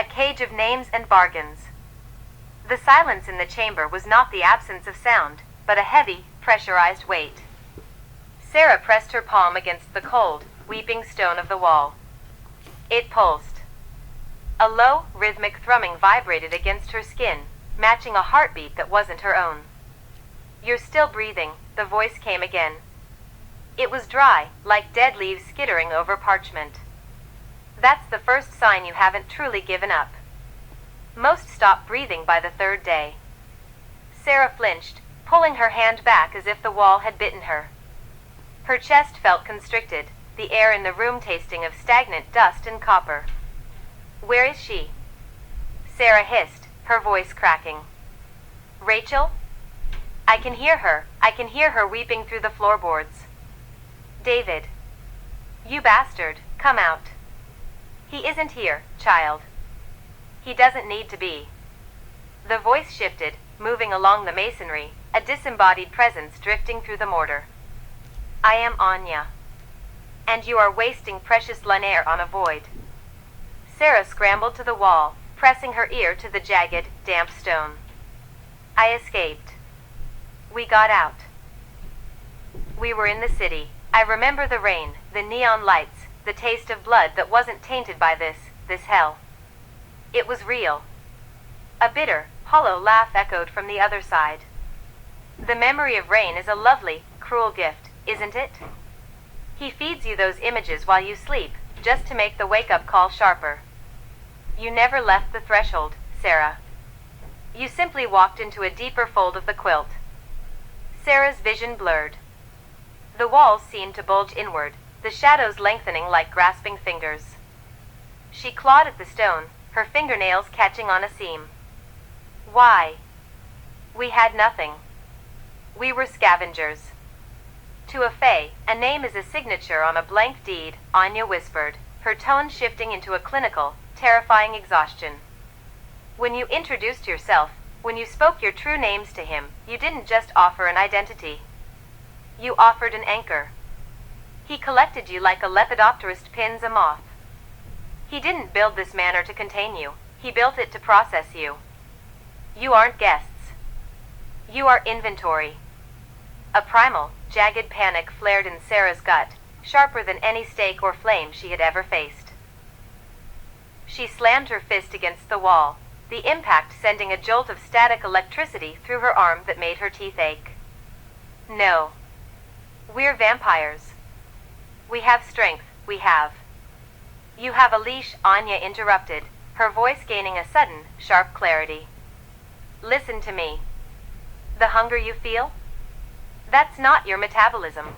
A cage of names and bargains. The silence in the chamber was not the absence of sound, but a heavy, pressurized weight. Sarah pressed her palm against the cold, weeping stone of the wall. It pulsed. A low, rhythmic thrumming vibrated against her skin, matching a heartbeat that wasn't her own. "You're still breathing," the voice came again. It was dry, like dead leaves skittering over parchment. "That's the first sign you haven't truly given up. Most stop breathing by the third day." Sarah flinched, pulling her hand back as if the wall had bitten her. Her chest felt constricted, the air in the room tasting of stagnant dust and copper. "Where is she?" Sarah hissed, her voice cracking. "Rachel? I can hear her. I can hear her weeping through the floorboards." "David. You bastard, come out." "He isn't here, child. He doesn't need to be." The voice shifted, moving along the masonry, a disembodied presence drifting through the mortar. "I am Anya. And you are wasting precious lunaire on a void." Sarah scrambled to the wall, pressing her ear to the jagged, damp stone. "I escaped. We got out. We were in the city. I remember the rain, the neon lights, the taste of blood that wasn't tainted by this hell. It was real." A bitter, hollow laugh echoed from the other side. "The memory of rain is a lovely, cruel gift, isn't it? He feeds you those images while you sleep, just to make the wake-up call sharper. You never left the threshold, Sarah. You simply walked into a deeper fold of the quilt." Sarah's vision blurred. The walls seemed to bulge inward, the shadows lengthening like grasping fingers. She clawed at the stone, her fingernails catching on a seam. "Why? We had nothing. We were scavengers." "To a fae, a name is a signature on a blank deed," Anya whispered, her tone shifting into a clinical, terrifying exhaustion. "When you introduced yourself, when you spoke your true names to him, you didn't just offer an identity. You offered an anchor. He collected you like a lepidopterist pins a moth. He didn't build this manor to contain you, he built it to process you. You aren't guests. You are inventory." A primal, jagged panic flared in Sarah's gut, sharper than any stake or flame she had ever faced. She slammed her fist against the wall, the impact sending a jolt of static electricity through her arm that made her teeth ache. "No. We're vampires. We have strength, we have." "You have a leash," Anya interrupted, her voice gaining a sudden, sharp clarity. "Listen to me. The hunger you feel? That's not your metabolism.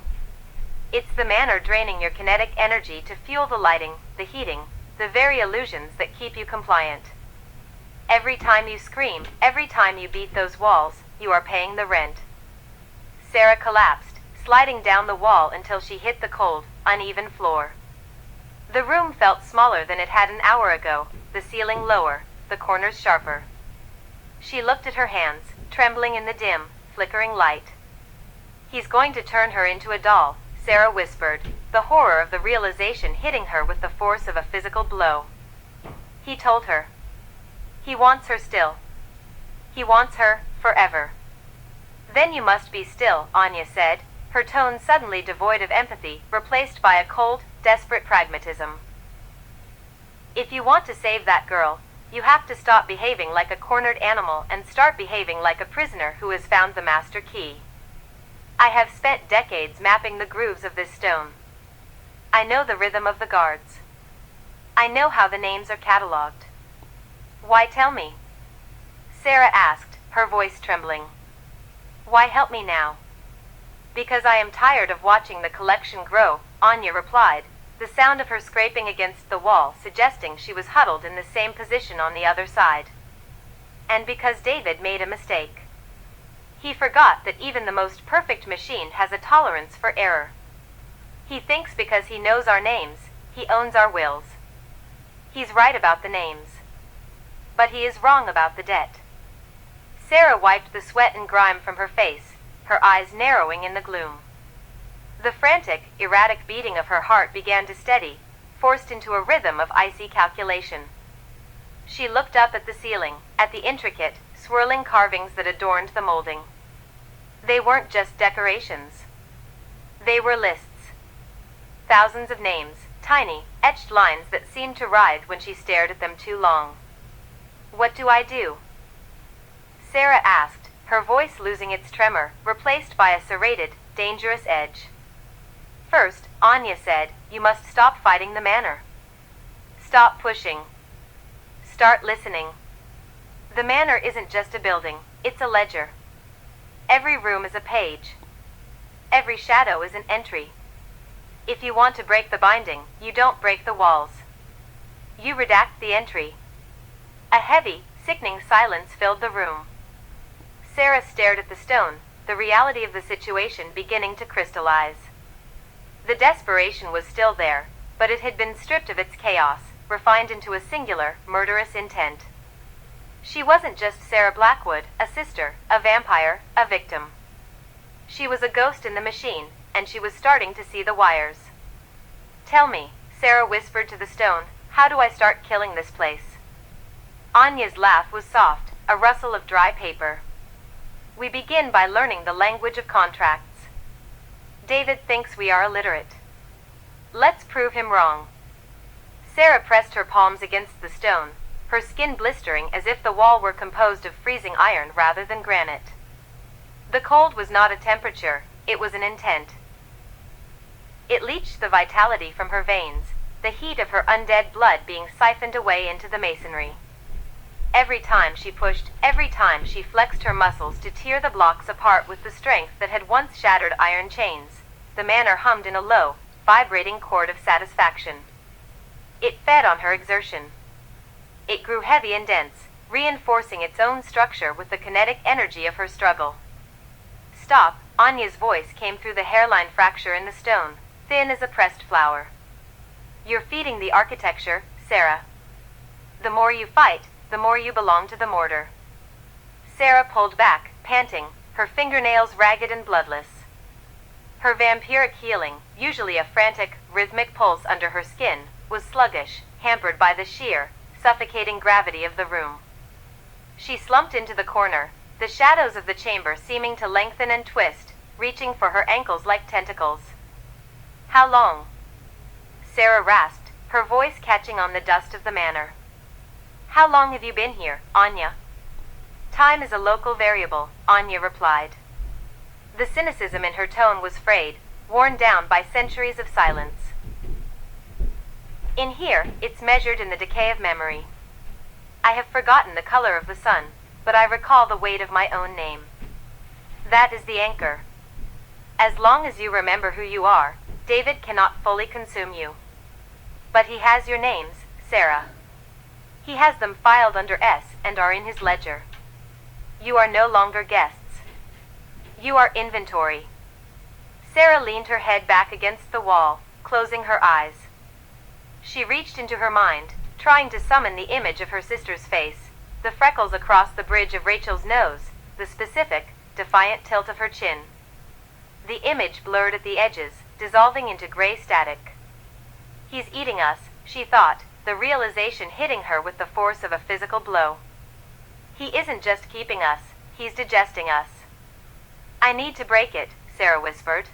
It's the manor draining your kinetic energy to fuel the lighting, the heating, the very illusions that keep you compliant. Every time you scream, every time you beat those walls, you are paying the rent." Sarah collapsed, sliding down the wall until she hit the cold, uneven floor. The room felt smaller than it had an hour ago, the ceiling lower, the corners sharper. She looked at her hands, trembling in the dim, flickering light. "He's going to turn her into a doll," Sarah whispered, the horror of the realization hitting her with the force of a physical blow. "He told her. He wants her still. He wants her, forever." "Then you must be still," Anya said, her tone suddenly devoid of empathy, replaced by a cold, desperate pragmatism. "If you want to save that girl, you have to stop behaving like a cornered animal and start behaving like a prisoner who has found the master key. I have spent decades mapping the grooves of this stone. I know the rhythm of the guards. I know how the names are cataloged." "Why tell me?" Sarah asked, her voice trembling. "Why help me now?" "Because I am tired of watching the collection grow," Anya replied, the sound of her scraping against the wall suggesting she was huddled in the same position on the other side. "And because David made a mistake. He forgot that even the most perfect machine has a tolerance for error. He thinks because he knows our names, he owns our wills. He's right about the names. But he is wrong about the debt." Sarah wiped the sweat and grime from her face, her eyes narrowing in the gloom. The frantic, erratic beating of her heart began to steady, forced into a rhythm of icy calculation. She looked up at the ceiling, at the intricate, swirling carvings that adorned the molding. They weren't just decorations. They were lists. Thousands of names, tiny, etched lines that seemed to writhe when she stared at them too long. "What do I do?" Sarah asked, her voice losing its tremor, replaced by a serrated, dangerous edge. "First," Anya said, "you must stop fighting the manor. Stop pushing. Start listening. The manor isn't just a building, it's a ledger. Every room is a page. Every shadow is an entry. If you want to break the binding, you don't break the walls. You redact the entry." A heavy, sickening silence filled the room. Sarah stared at the stone, the reality of the situation beginning to crystallize. The desperation was still there, but it had been stripped of its chaos, refined into a singular, murderous intent. She wasn't just Sarah Blackwood, a sister, a vampire, a victim. She was a ghost in the machine, and she was starting to see the wires. "Tell me," Sarah whispered to the stone, "how do I start killing this place?" Anya's laugh was soft, a rustle of dry paper. "We begin by learning the language of contracts. David thinks we are illiterate. Let's prove him wrong." Sarah pressed her palms against the stone, her skin blistering as if the wall were composed of freezing iron rather than granite. The cold was not a temperature, it was an intent. It leached the vitality from her veins, the heat of her undead blood being siphoned away into the masonry. Every time she pushed, every time she flexed her muscles to tear the blocks apart with the strength that had once shattered iron chains, the manor hummed in a low, vibrating chord of satisfaction. It fed on her exertion. It grew heavy and dense, reinforcing its own structure with the kinetic energy of her struggle. "Stop," Anya's voice came through the hairline fracture in the stone, thin as a pressed flower. "You're feeding the architecture, Sarah. The more you fight, the more you belong to the mortar." Sarah pulled back, panting, her fingernails ragged and bloodless. Her vampiric healing, usually a frantic, rhythmic pulse under her skin, was sluggish, hampered by the sheer, suffocating gravity of the room. She slumped into the corner, the shadows of the chamber seeming to lengthen and twist, reaching for her ankles like tentacles. "How long?" Sarah rasped, her voice catching on the dust of the manor. "How long have you been here, Anya?" "Time is a local variable," Anya replied. The cynicism in her tone was frayed, worn down by centuries of silence. "In here, it's measured in the decay of memory. I have forgotten the color of the sun, but I recall the weight of my own name. That is the anchor. As long as you remember who you are, David cannot fully consume you. But he has your names, Sarah. He has them filed under S and are in his ledger. You are no longer guests. You are inventory." Sarah leaned her head back against the wall, closing her eyes. She reached into her mind, trying to summon the image of her sister's face, the freckles across the bridge of Rachel's nose, the specific, defiant tilt of her chin. The image blurred at the edges, dissolving into gray static. "He's eating us," she thought, the realization hitting her with the force of a physical blow. "He isn't just keeping us, he's digesting us." "I need to break it," Sarah whispered.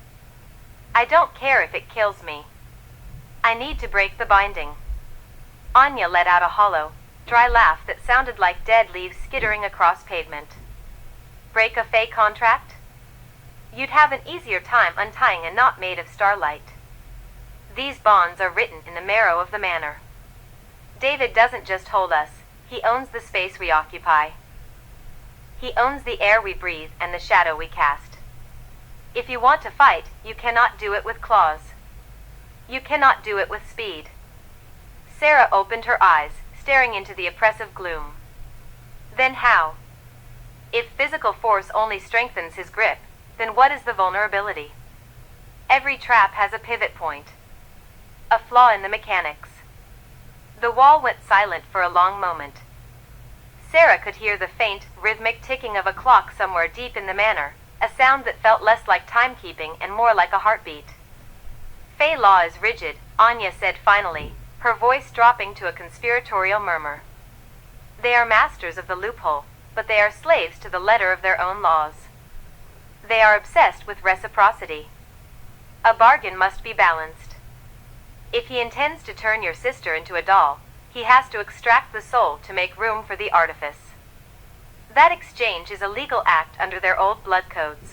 "I don't care if it kills me. I need to break the binding." Anya let out a hollow, dry laugh that sounded like dead leaves skittering across pavement. "Break a fey contract? You'd have an easier time untying a knot made of starlight. These bonds are written in the marrow of the manor. David doesn't just hold us, he owns the space we occupy. He owns the air we breathe and the shadow we cast. If you want to fight, you cannot do it with claws. You cannot do it with speed." Sarah opened her eyes, staring into the oppressive gloom. "Then how? If physical force only strengthens his grip, then what is the vulnerability? Every trap has a pivot point. A flaw in the mechanics." The wall went silent for a long moment. Sarah could hear the faint, rhythmic ticking of a clock somewhere deep in the manor, a sound that felt less like timekeeping and more like a heartbeat. "Fey law is rigid," Anya said finally, her voice dropping to a conspiratorial murmur. They are masters of the loophole, but they are slaves to the letter of their own laws. They are obsessed with reciprocity. A bargain must be balanced. If he intends to turn your sister into a doll, he has to extract the soul to make room for the artifice. That exchange is a legal act under their old blood codes.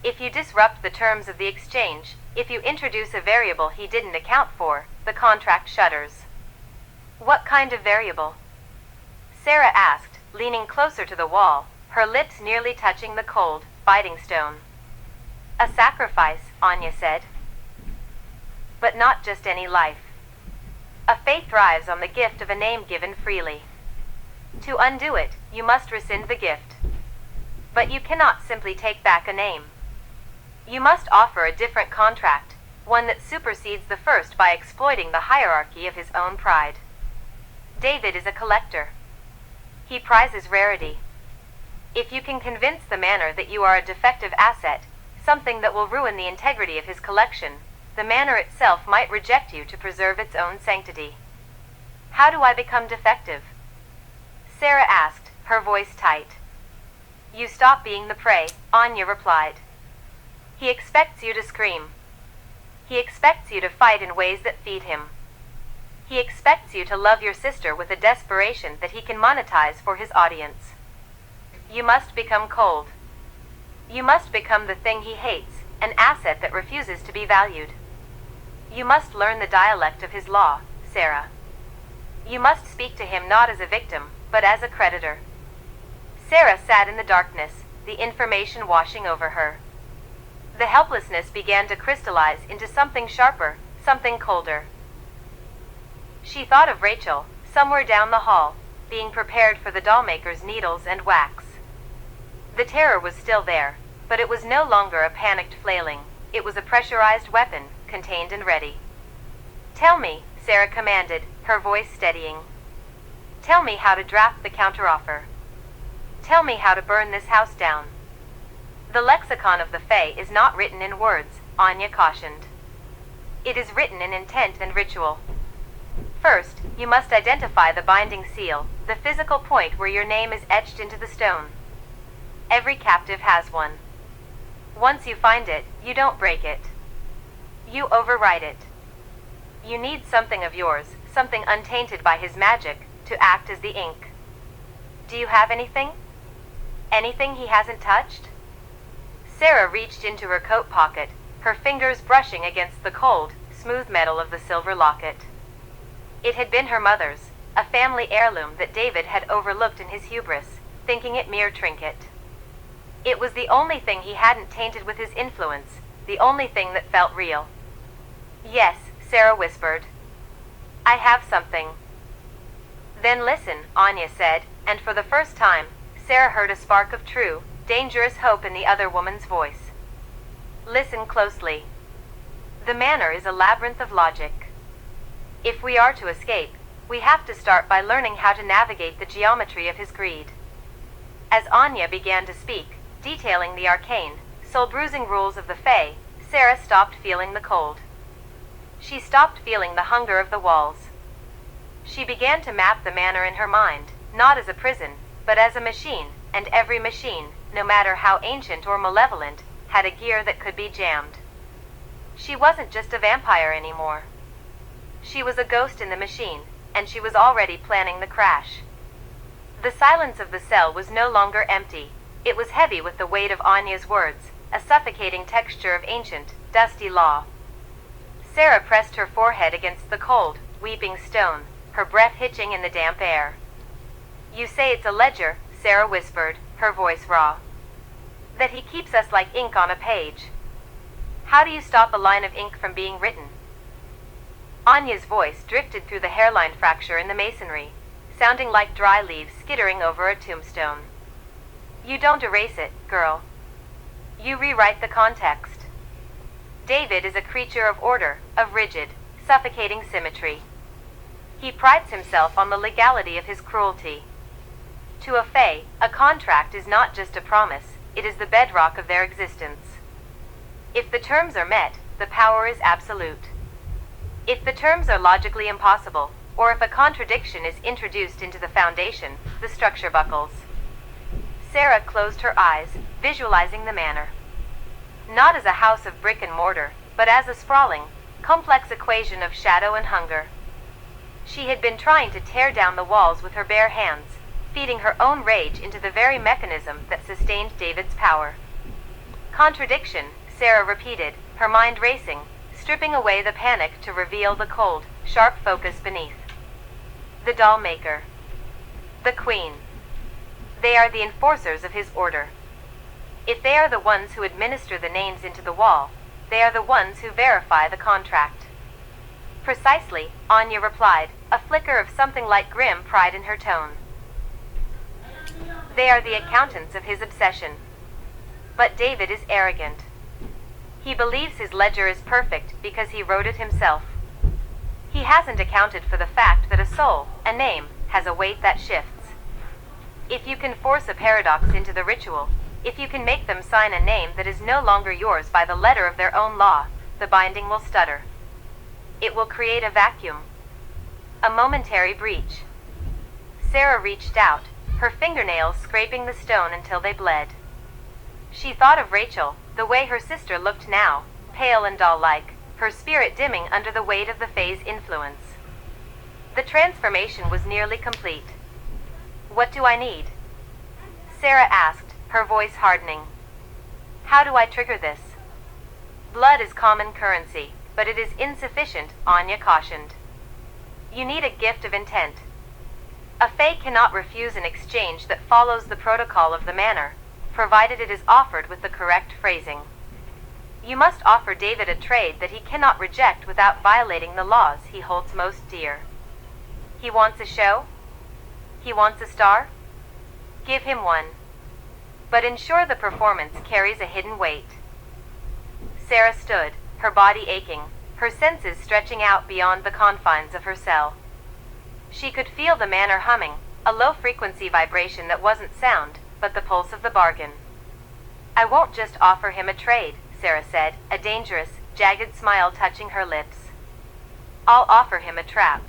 If you disrupt the terms of the exchange, if you introduce a variable he didn't account for, the contract shudders. What kind of variable? Sarah asked, leaning closer to the wall, her lips nearly touching the cold, biting stone. A sacrifice, Anya said. But not just any life. A faith thrives on the gift of a name given freely. To undo it, you must rescind the gift. But you cannot simply take back a name. You must offer a different contract, one that supersedes the first by exploiting the hierarchy of his own pride. David is a collector. He prizes rarity. If you can convince the manor that you are a defective asset, something that will ruin the integrity of his collection, the manor itself might reject you to preserve its own sanctity. How do I become defective? Sarah asked, her voice tight. You stop being the prey, Anya replied. He expects you to scream. He expects you to fight in ways that feed him. He expects you to love your sister with a desperation that he can monetize for his audience. You must become cold. You must become the thing he hates, an asset that refuses to be valued. You must learn the dialect of his law, Sarah. You must speak to him not as a victim, but as a creditor. Sarah sat in the darkness, the information washing over her. The helplessness began to crystallize into something sharper, something colder. She thought of Rachel, somewhere down the hall, being prepared for the dollmaker's needles and wax. The terror was still there, but it was no longer a panicked flailing. It was a pressurized weapon, contained and ready. Tell me, Sarah commanded, her voice steadying. Tell me how to draft the counteroffer. Tell me how to burn this house down. The lexicon of the Fae is not written in words, Anya cautioned. It is written in intent and ritual. First, you must identify the binding seal, the physical point where your name is etched into the stone. Every captive has one. Once you find it, you don't break it. You override it. You need something of yours, something untainted by his magic, to act as the ink. Do you have anything? Anything he hasn't touched? Sarah reached into her coat pocket, her fingers brushing against the cold, smooth metal of the silver locket. It had been her mother's, a family heirloom that David had overlooked in his hubris, thinking it mere trinket. It was the only thing he hadn't tainted with his influence, the only thing that felt real. Yes, Sarah whispered. I have something. Then listen, Anya said, and for the first time, Sarah heard a spark of true, dangerous hope in the other woman's voice. Listen closely. The manor is a labyrinth of logic. If we are to escape, we have to start by learning how to navigate the geometry of his greed. As Anya began to speak, detailing the arcane, soul-bruising rules of the Fae, Sarah stopped feeling the cold. She stopped feeling the hunger of the walls. She began to map the manor in her mind, not as a prison, but as a machine, and every machine, no matter how ancient or malevolent, had a gear that could be jammed. She wasn't just a vampire anymore. She was a ghost in the machine, and she was already planning the crash. The silence of the cell was no longer empty. It was heavy with the weight of Anya's words, a suffocating texture of ancient, dusty law. Sarah pressed her forehead against the cold, weeping stone, her breath hitching in the damp air. You say it's a ledger, Sarah whispered, her voice raw. That he keeps us like ink on a page. How do you stop a line of ink from being written? Anya's voice drifted through the hairline fracture in the masonry, sounding like dry leaves skittering over a tombstone. You don't erase it, girl. You rewrite the context. David is a creature of order, of rigid, suffocating symmetry. He prides himself on the legality of his cruelty. To a Fae, a contract is not just a promise, it is the bedrock of their existence. If the terms are met, the power is absolute. If the terms are logically impossible, or if a contradiction is introduced into the foundation, the structure buckles. Sarah closed her eyes, visualizing the manor. Not as a house of brick and mortar, but as a sprawling, complex equation of shadow and hunger. She had been trying to tear down the walls with her bare hands, feeding her own rage into the very mechanism that sustained David's power. Contradiction, Sarah repeated, her mind racing, stripping away the panic to reveal the cold, sharp focus beneath. The doll maker. The queen. They are the enforcers of his order. If they are the ones who administer the names into the wall, they are the ones who verify the contract. Precisely, Anya replied, a flicker of something like grim pride in her tone. They are the accountants of his obsession. But David is arrogant. He believes his ledger is perfect because he wrote it himself. He hasn't accounted for the fact that a soul, a name, has a weight that shifts. If you can force a paradox into the ritual, if you can make them sign a name that is no longer yours by the letter of their own law, the binding will stutter. It will create a vacuum. A momentary breach. Sarah reached out, her fingernails scraping the stone until they bled. She thought of Rachel, the way her sister looked now, pale and doll-like, her spirit dimming under the weight of the Fae's influence. The transformation was nearly complete. What do I need? Sarah asked, her voice hardening. How do I trigger this? Blood is common currency, but it is insufficient, Anya cautioned. You need a gift of intent. A Fae cannot refuse an exchange that follows the protocol of the manor, provided it is offered with the correct phrasing. You must offer David a trade that he cannot reject without violating the laws he holds most dear. He wants a show? He wants a star? Give him one. But ensure the performance carries a hidden weight. Sarah stood, her body aching, her senses stretching out beyond the confines of her cell. She could feel the manor humming, a low-frequency vibration that wasn't sound, but the pulse of the bargain. I won't just offer him a trade, Sarah said, a dangerous, jagged smile touching her lips. I'll offer him a trap.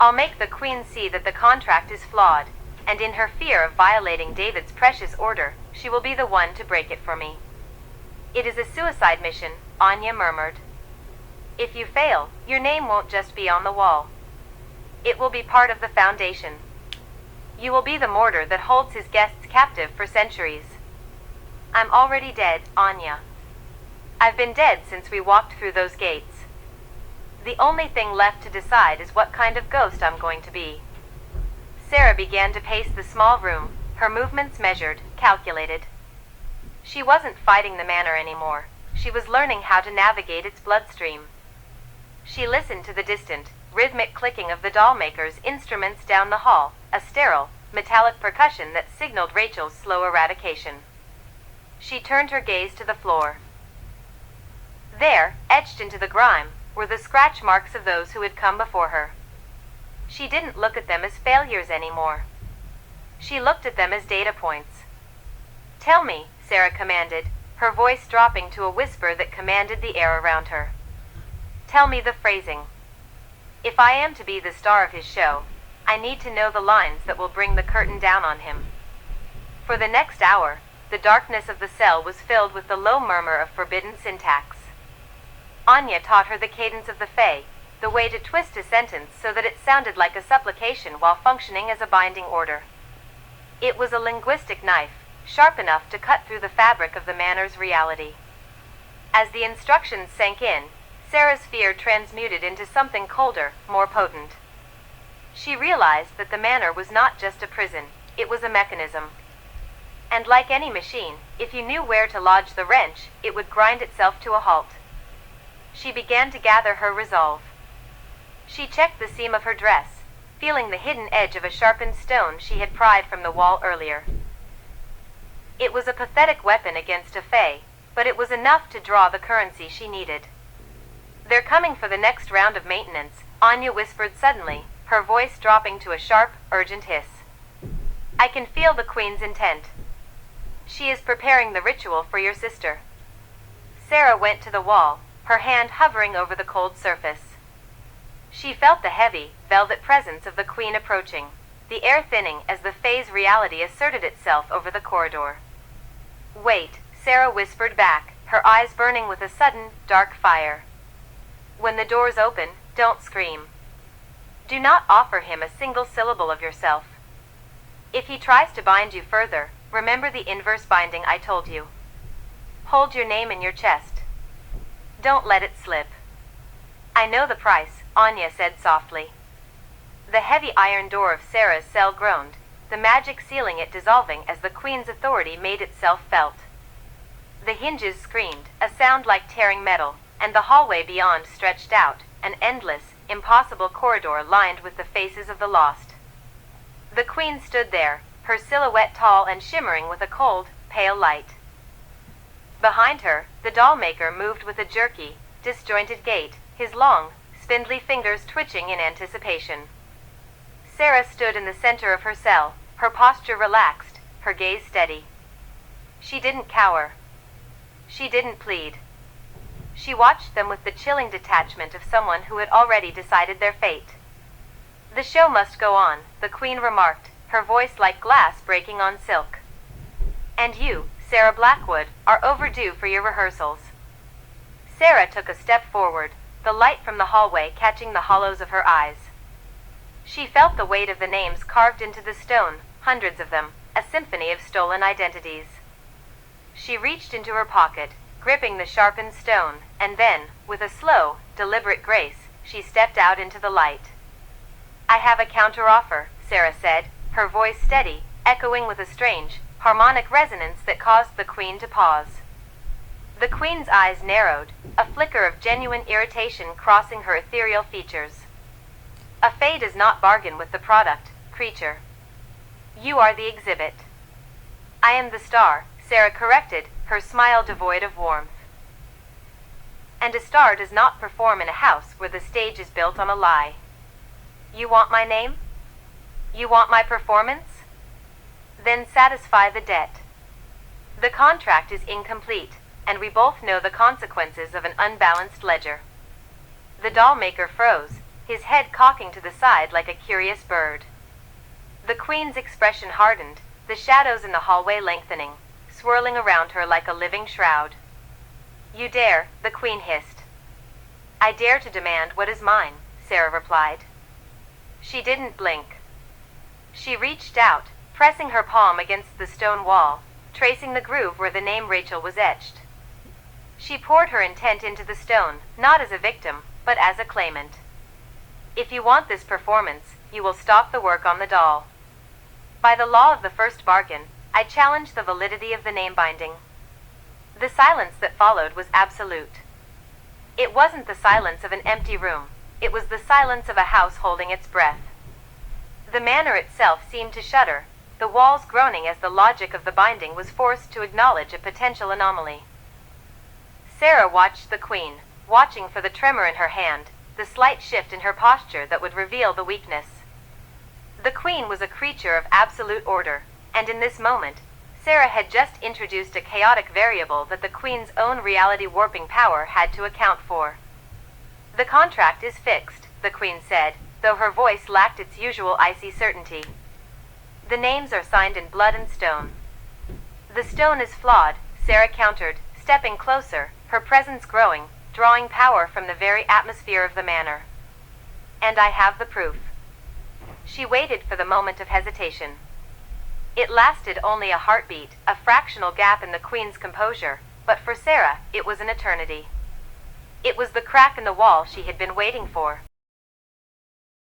I'll make the queen see that the contract is flawed, and in her fear of violating David's precious order, she will be the one to break it for me. It is a suicide mission, Anya murmured. If you fail, your name won't just be on the wall. It will be part of the foundation. You will be the mortar that holds his guests captive for centuries. I'm already dead, Anya. I've been dead since we walked through those gates. The only thing left to decide is what kind of ghost I'm going to be. Sarah began to pace the small room, her movements measured, calculated. She wasn't fighting the manor anymore. She was learning how to navigate its bloodstream. She listened to the distant, rhythmic clicking of the doll maker's instruments down the hall, a sterile, metallic percussion that signaled Rachel's slow eradication. She turned her gaze to the floor. There, etched into the grime, were the scratch marks of those who had come before her. She didn't look at them as failures anymore. She looked at them as data points. Tell me, Sarah commanded, her voice dropping to a whisper that commanded the air around her. Tell me the phrasing. If I am to be the star of his show, I need to know the lines that will bring the curtain down on him. For the next hour, the darkness of the cell was filled with the low murmur of forbidden syntax. Anya taught her the cadence of the Fae, the way to twist a sentence so that it sounded like a supplication while functioning as a binding order. It was a linguistic knife, sharp enough to cut through the fabric of the manor's reality. As the instructions sank in, Sarah's fear transmuted into something colder, more potent. She realized that the manor was not just a prison, it was a mechanism. And like any machine, if you knew where to lodge the wrench, it would grind itself to a halt. She began to gather her resolve. She checked the seam of her dress, feeling the hidden edge of a sharpened stone she had pried from the wall earlier. It was a pathetic weapon against a Fae, but it was enough to draw the currency she needed. They're coming for the next round of maintenance, Anya whispered suddenly, her voice dropping to a sharp, urgent hiss. I can feel the queen's intent. She is preparing the ritual for your sister. Sarah went to the wall, her hand hovering over the cold surface. She felt the heavy, velvet presence of the queen approaching, the air thinning as the phase reality asserted itself over the corridor. "Wait," Sarah whispered back, her eyes burning with a sudden, dark fire. "When the doors open, don't scream. Do not offer him a single syllable of yourself. If he tries to bind you further, remember the inverse binding I told you. Hold your name in your chest. Don't let it slip." "I know the price," Anya said softly. The heavy iron door of Sarah's cell groaned, the magic sealing it dissolving as the queen's authority made itself felt. The hinges screamed, a sound like tearing metal, and the hallway beyond stretched out, an endless, impossible corridor lined with the faces of the lost. The queen stood there, her silhouette tall and shimmering with a cold, pale light. Behind her, the doll maker moved with a jerky, disjointed gait, his long, spindly fingers twitching in anticipation. Sarah stood in the center of her cell, her posture relaxed, her gaze steady. She didn't cower. She didn't plead. She watched them with the chilling detachment of someone who had already decided their fate. "The show must go on," the queen remarked, her voice like glass breaking on silk. "And you, Sarah Blackwood, are overdue for your rehearsals." Sarah took a step forward, the light from the hallway catching the hollows of her eyes. She felt the weight of the names carved into the stone, hundreds of them, a symphony of stolen identities. She reached into her pocket, gripping the sharpened stone, and then, with a slow, deliberate grace, she stepped out into the light. "I have a counteroffer," Sarah said, her voice steady, echoing with a strange, harmonic resonance that caused the queen to pause. The queen's eyes narrowed, a flicker of genuine irritation crossing her ethereal features. "A fae does not bargain with the product, creature. You are the exhibit." "I am the star," Sarah corrected, her smile devoid of warmth. "And a star does not perform in a house where the stage is built on a lie. You want my name? You want my performance? Then satisfy the debt. The contract is incomplete, and we both know the consequences of an unbalanced ledger." The doll maker froze, his head cocking to the side like a curious bird. The queen's expression hardened, the shadows in the hallway lengthening, swirling around her like a living shroud. "You dare," the queen hissed. "I dare to demand what is mine," Sarah replied. She didn't blink. She reached out, pressing her palm against the stone wall, tracing the groove where the name Rachel was etched. She poured her intent into the stone, not as a victim, but as a claimant. "If you want this performance, you will stop the work on the doll. By the law of the first bargain, I challenge the validity of the name binding." The silence that followed was absolute. It wasn't the silence of an empty room, it was the silence of a house holding its breath. The manor itself seemed to shudder, the walls groaning as the logic of the binding was forced to acknowledge a potential anomaly. Sarah watched the queen, watching for the tremor in her hand, the slight shift in her posture that would reveal the weakness. The queen was a creature of absolute order, and in this moment, Sarah had just introduced a chaotic variable that the queen's own reality-warping power had to account for. "The contract is fixed," the queen said, though her voice lacked its usual icy certainty. "The names are signed in blood and stone." "The stone is flawed," Sarah countered, stepping closer, her presence growing, drawing power from the very atmosphere of the manor. "And I have the proof." She waited for the moment of hesitation. It lasted only a heartbeat, a fractional gap in the queen's composure, but for Sarah, it was an eternity. It was the crack in the wall she had been waiting for,